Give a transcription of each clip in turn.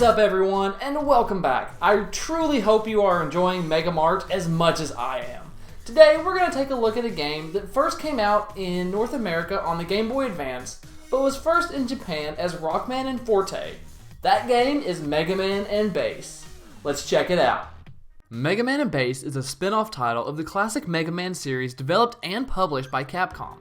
What's up everyone, and welcome back. I truly hope you are enjoying Megaman as much as I am. Today we're going to take a look at a game that first came out in North America on the Game Boy Advance, but was first in Japan as Rockman and Forte. That game is Megaman and Bass. Let's check it out. Megaman and Bass is a spin-off title of the classic Mega Man series developed and published by Capcom.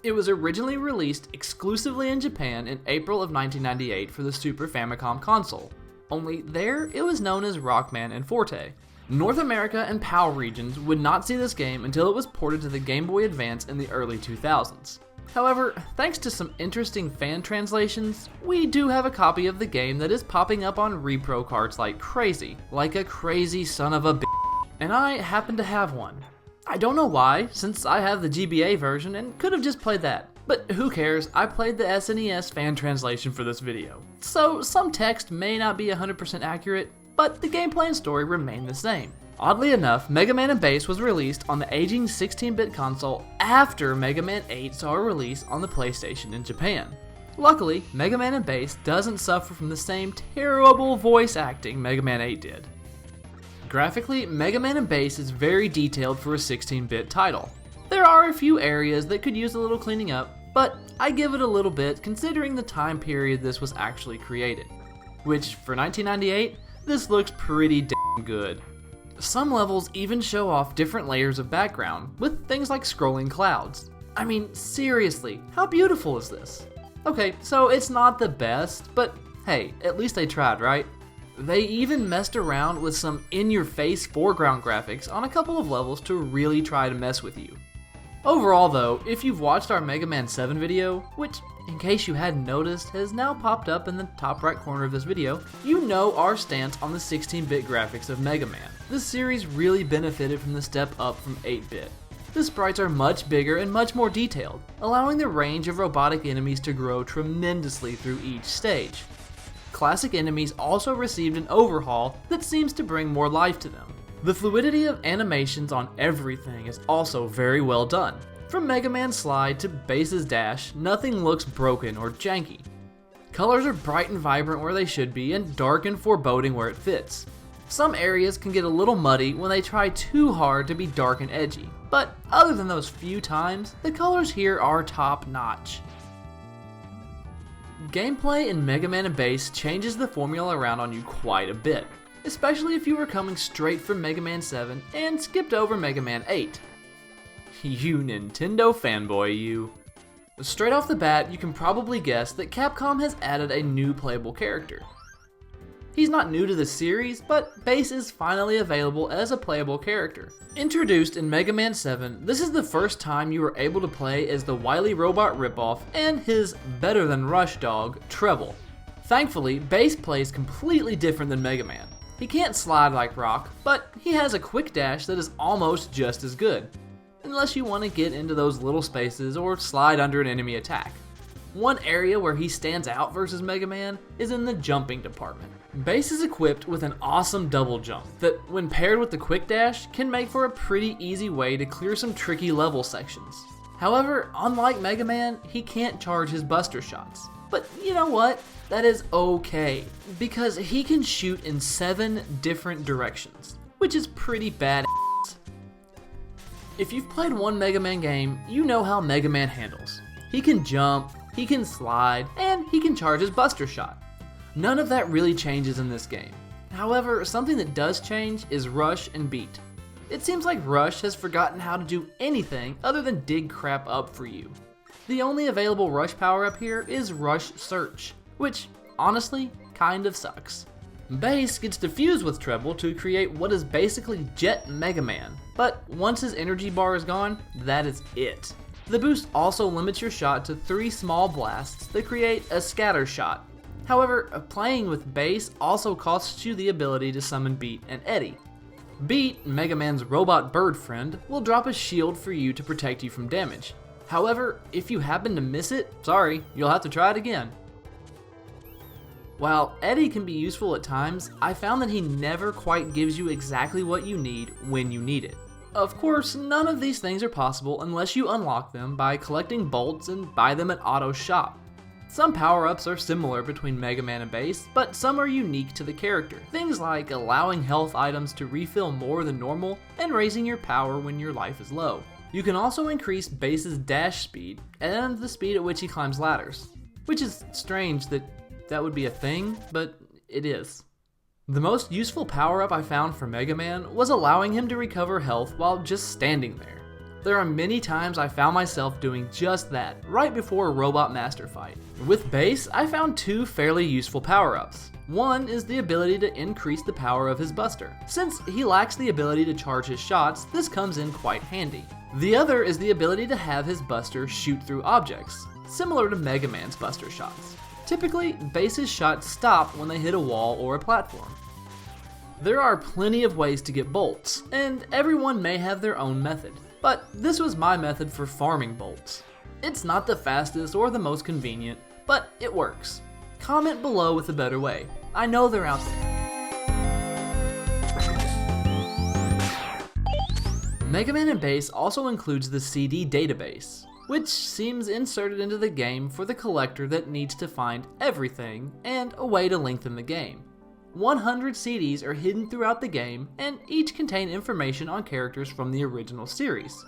It was originally released exclusively in Japan in April of 1998 for the Super Famicom console. Only there, it was known as Rockman and Forte. North America and PAL regions would not see this game until it was ported to the Game Boy Advance in the early 2000s. However, thanks to some interesting fan translations, we do have a copy of the game that is popping up on repro carts like crazy. Like a crazy son of a bitch. And I happen to have one. I don't know why, since I have the GBA version and could have just played that. But who cares, I played the SNES fan translation for this video. So some text may not be 100% accurate, but the gameplay and story remain the same. Oddly enough, Megaman and Bass was released on the aging 16-bit console after Mega Man 8 saw a release on the PlayStation in Japan. Luckily, Megaman and Bass doesn't suffer from the same terrible voice acting Mega Man 8 did. Graphically, Mega Man and Bass is very detailed for a 16-bit title. There are a few areas that could use a little cleaning up, but I give it a little bit considering the time period this was actually created. Which, for 1998, this looks pretty damn good. Some levels even show off different layers of background, with things like scrolling clouds. I mean, seriously, how beautiful is this? Okay, so it's not the best, but hey, at least they tried, right? They even messed around with some in-your-face foreground graphics on a couple of levels to really try to mess with you. Overall though, if you've watched our Mega Man 7 video, which in case you hadn't noticed has now popped up in the top right corner of this video, you know our stance on the 16-bit graphics of Mega Man. This series really benefited from the step up from 8-bit. The sprites are much bigger and much more detailed, allowing the range of robotic enemies to grow tremendously through each stage. Classic enemies also received an overhaul that seems to bring more life to them. The fluidity of animations on everything is also very well done. From Mega Man's slide to Bass's dash, nothing looks broken or janky. Colors are bright and vibrant where they should be and dark and foreboding where it fits. Some areas can get a little muddy when they try too hard to be dark and edgy, but other than those few times, the colors here are top notch. Gameplay in Mega Man and Bass changes the formula around on you quite a bit, especially if you were coming straight from Mega Man 7 and skipped over Mega Man 8. You Nintendo fanboy, you. Straight off the bat, you can probably guess that Capcom has added a new playable character. He's not new to the series, but Bass is finally available as a playable character. Introduced in Mega Man 7, this is the first time you were able to play as the wily robot ripoff and his better-than-Rush dog, Treble. Thankfully, Bass plays completely different than Mega Man. He can't slide like Rock, but he has a quick dash that is almost just as good, unless you want to get into those little spaces or slide under an enemy attack. One area where he stands out versus Mega Man is in the jumping department. Bass is equipped with an awesome double jump that, when paired with the quick dash, can make for a pretty easy way to clear some tricky level sections. However, unlike Mega Man, he can't charge his buster shots. But you know what? That is okay, because he can shoot in 7 different directions, which is pretty badass. If you've played one Mega Man game, you know how Mega Man handles. He can jump, he can slide, and he can charge his buster shot. None of that really changes in this game. However, something that does change is Rush and Beat. It seems like Rush has forgotten how to do anything other than dig crap up for you. The only available Rush power-up here is Rush Search, which, honestly, kind of sucks. Bass gets to fuse with Treble to create what is basically Jet Mega Man, but once his energy bar is gone, that is it. The boost also limits your shot to 3 small blasts that create a scatter shot. However, playing with Bass also costs you the ability to summon Beat and Eddie. Beat, Mega Man's robot bird friend, will drop a shield for you to protect you from damage. However, if you happen to miss it, sorry, you'll have to try it again. While Eddie can be useful at times, I found that he never quite gives you exactly what you need when you need it. Of course, none of these things are possible unless you unlock them by collecting bolts and buy them at Otto's shop. Some power-ups are similar between Megaman and Bass, but some are unique to the character. Things like allowing health items to refill more than normal and raising your power when your life is low. You can also increase Bass's dash speed and the speed at which he climbs ladders, which is strange that would be a thing, but it is. The most useful power-up I found for Mega Man was allowing him to recover health while just standing there. There are many times I found myself doing just that, right before a Robot Master fight. With Bass, I found two fairly useful power-ups. One is the ability to increase the power of his Buster. Since he lacks the ability to charge his shots, this comes in quite handy. The other is the ability to have his Buster shoot through objects, similar to Mega Man's Buster shots. Typically, Bass's shots stop when they hit a wall or a platform. There are plenty of ways to get bolts, and everyone may have their own method. But this was my method for farming bolts. It's not the fastest or the most convenient, but it works. Comment below with a better way. I know they're out there. Megaman and Bass also includes the CD database, which seems inserted into the game for the collector that needs to find everything and a way to lengthen the game. 100 CDs are hidden throughout the game, and each contain information on characters from the original series.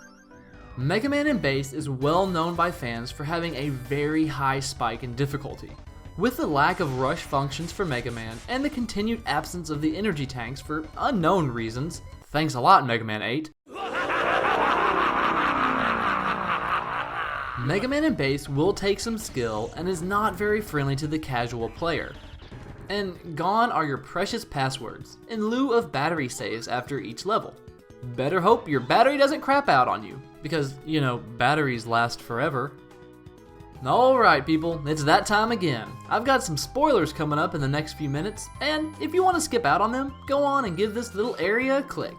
Megaman and Bass is well known by fans for having a very high spike in difficulty. With the lack of rush functions for Mega Man and the continued absence of the energy tanks for unknown reasons, thanks a lot Mega Man 8, Megaman and Bass will take some skill and is not very friendly to the casual player. And gone are your precious passwords, in lieu of battery saves after each level. Better hope your battery doesn't crap out on you, because, you know, batteries last forever. Alright people, it's that time again. I've got some spoilers coming up in the next few minutes, and if you want to skip out on them, go on and give this little area a click.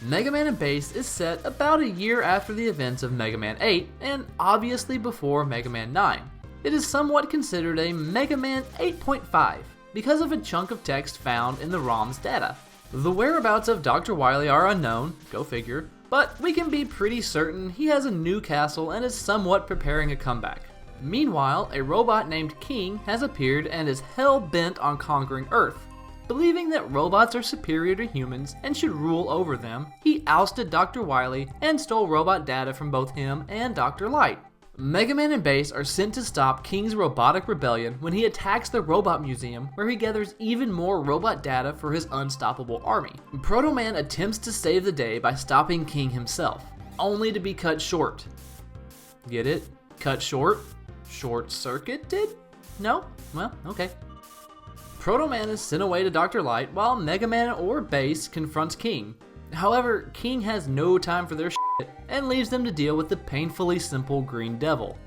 Mega Man and Bass is set about a year after the events of Mega Man 8, and obviously before Mega Man 9. It is somewhat considered a Mega Man 8.5 because of a chunk of text found in the ROM's data. The whereabouts of Dr. Wily are unknown, go figure, but we can be pretty certain he has a new castle and is somewhat preparing a comeback. Meanwhile, a robot named King has appeared and is hell-bent on conquering Earth. Believing that robots are superior to humans and should rule over them, he ousted Dr. Wily and stole robot data from both him and Dr. Light. Mega Man and Bass are sent to stop King's robotic rebellion when he attacks the Robot Museum, where he gathers even more robot data for his unstoppable army. Proto Man attempts to save the day by stopping King himself, only to be cut short. Get it? Cut short? Short-circuited? No? Well, okay. Proto Man is sent away to Dr. Light while Mega Man or Bass confronts King. However, King has no time for their shit and leaves them to deal with the painfully simple Green Devil.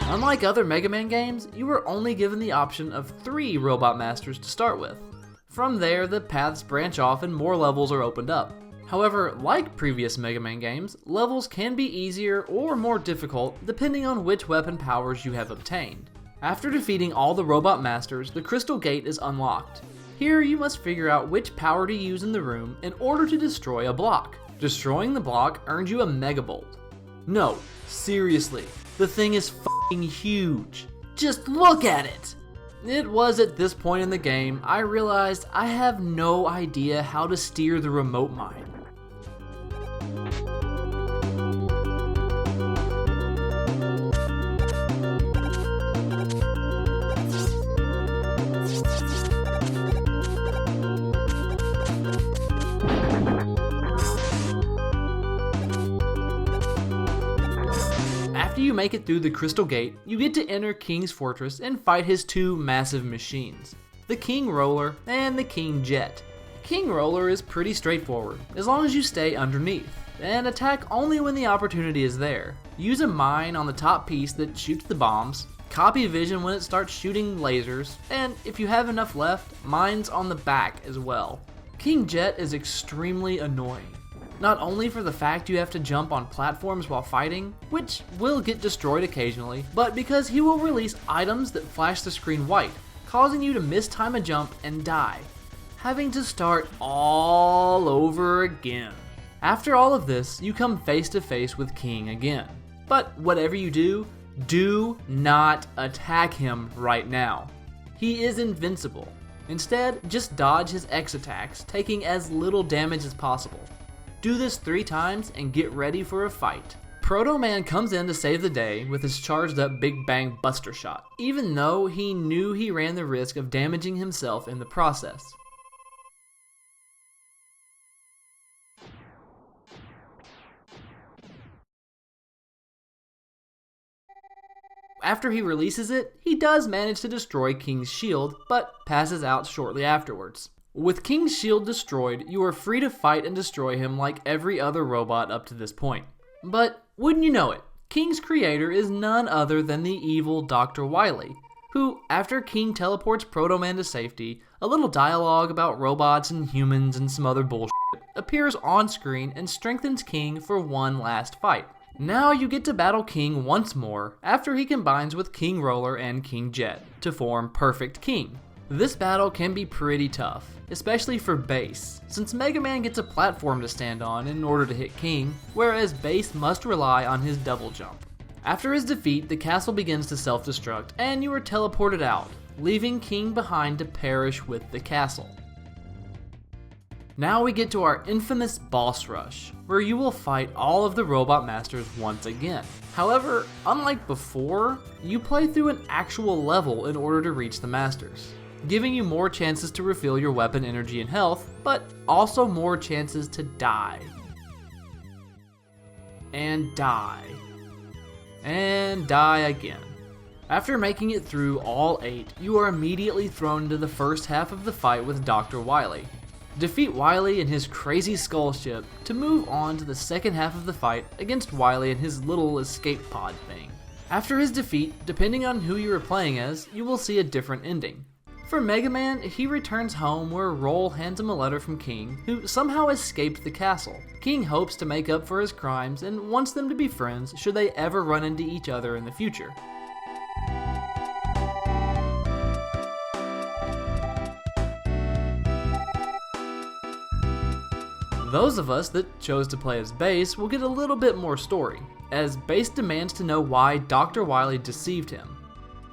Unlike other Mega Man games, you were only given the option of 3 Robot Masters to start with. From there, the paths branch off and more levels are opened up. However, like previous Mega Man games, levels can be easier or more difficult depending on which weapon powers you have obtained. After defeating all the Robot Masters, the Crystal Gate is unlocked. Here you must figure out which power to use in the room in order to destroy a block. Destroying the block earns you a Mega Bolt. No, seriously, the thing is f***ing huge. Just look at it! It was at this point in the game I realized I have no idea how to steer the remote mine. After you make it through the Crystal Gate, you get to enter King's Fortress and fight his 2 massive machines, the King Roller and the King Jet. King Roller is pretty straightforward, as long as you stay underneath, and attack only when the opportunity is there. Use a mine on the top piece that shoots the bombs, copy vision when it starts shooting lasers, and if you have enough left, mines on the back as well. King Jet is extremely annoying. Not only for the fact you have to jump on platforms while fighting, which will get destroyed occasionally, but because he will release items that flash the screen white, causing you to mistime a jump and die. having to start all over again. After all of this, you come face to face with King again. But whatever you do not attack him right now. He is invincible. Instead, just dodge his X attacks, taking as little damage as possible. Do this 3 times and get ready for a fight. Proto Man comes in to save the day with his charged up Big Bang Buster Shot, even though he knew he ran the risk of damaging himself in the process. After he releases it, he does manage to destroy King's shield, but passes out shortly afterwards. With King's shield destroyed, you are free to fight and destroy him like every other robot up to this point. But wouldn't you know it, King's creator is none other than the evil Dr. Wily, who, after King teleports Proto Man to safety, a little dialogue about robots and humans and some other bullshit appears on screen and strengthens King for one last fight. Now you get to battle King once more after he combines with King Roller and King Jet to form Perfect King. This battle can be pretty tough, especially for Bass, since Mega Man gets a platform to stand on in order to hit King, whereas Bass must rely on his double jump. After his defeat, the castle begins to self-destruct and you are teleported out, leaving King behind to perish with the castle. Now we get to our infamous boss rush, where you will fight all of the Robot Masters once again. However, unlike before, you play through an actual level in order to reach the Masters, giving you more chances to refill your weapon energy and health, but also more chances to die. And die. And die again. After making it through all 8, you are immediately thrown into the first half of the fight with Dr. Wily. Defeat Wily and his crazy skull ship to move on to the second half of the fight against Wily and his little escape pod thing. After his defeat, depending on who you are playing as, you will see a different ending. For Mega Man, he returns home where Roll hands him a letter from King, who somehow escaped the castle. King hopes to make up for his crimes and wants them to be friends should they ever run into each other in the future. Those of us that chose to play as Bass will get a little bit more story, as Bass demands to know why Dr. Wily deceived him.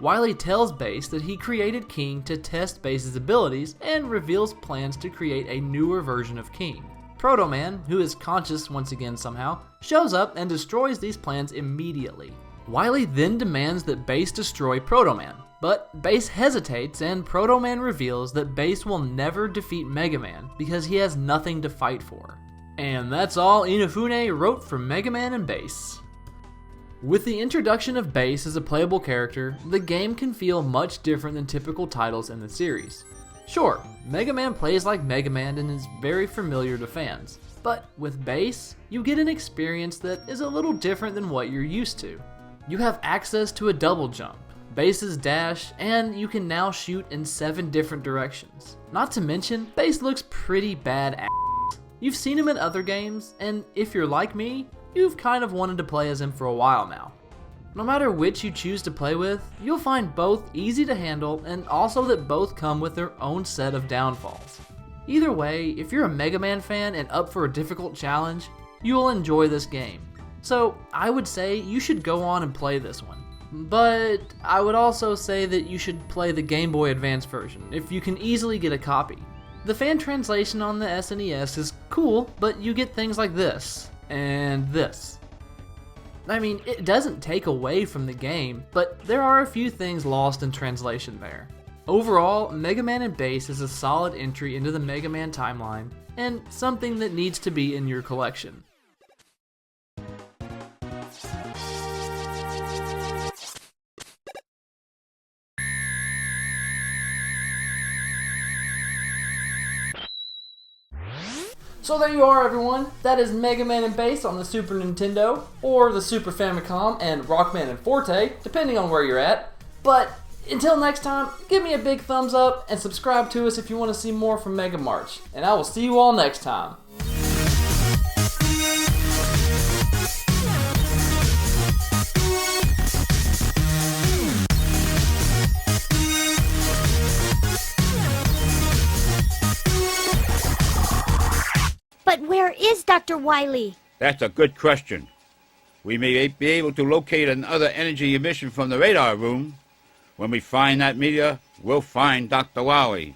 Wily tells Bass that he created King to test Bass's abilities and reveals plans to create a newer version of King. Proto Man, who is conscious once again somehow, shows up and destroys these plans immediately. Wily then demands that Bass destroy Proto Man, but Bass hesitates and Proto Man reveals that Bass will never defeat Mega Man because he has nothing to fight for. And that's all Inafune wrote for Mega Man and Bass. With the introduction of Bass as a playable character, the game can feel much different than typical titles in the series. Sure, Mega Man plays like Mega Man and is very familiar to fans, but with Bass, you get an experience that is a little different than what you're used to. You have access to a double jump, Bass's dash, and you can now shoot in 7 different directions. Not to mention, Bass looks pretty badass. You've seen him in other games, and if you're like me, you've kind of wanted to play as him for a while now. No matter which you choose to play with, you'll find both easy to handle and also that both come with their own set of downfalls. Either way, if you're a Mega Man fan and up for a difficult challenge, you will enjoy this game. So I would say you should go on and play this one. But I would also say that you should play the Game Boy Advance version if you can easily get a copy. The fan translation on the SNES is cool, but you get things like this and this. I mean, it doesn't take away from the game, but there are a few things lost in translation there. Overall, Mega Man and Bass is a solid entry into the Mega Man timeline, and something that needs to be in your collection. So there you are, everyone. That is Mega Man and Bass on the Super Nintendo, or the Super Famicom and Rockman Forte, depending on where you're at. But until next time, give me a big thumbs up and subscribe to us if you want to see more from Mega March. And I will see you all next time. But where is Dr. Wily? That's a good question. We may be able to locate another energy emission from the radar room. When we find that meteor, we'll find Dr. Wily.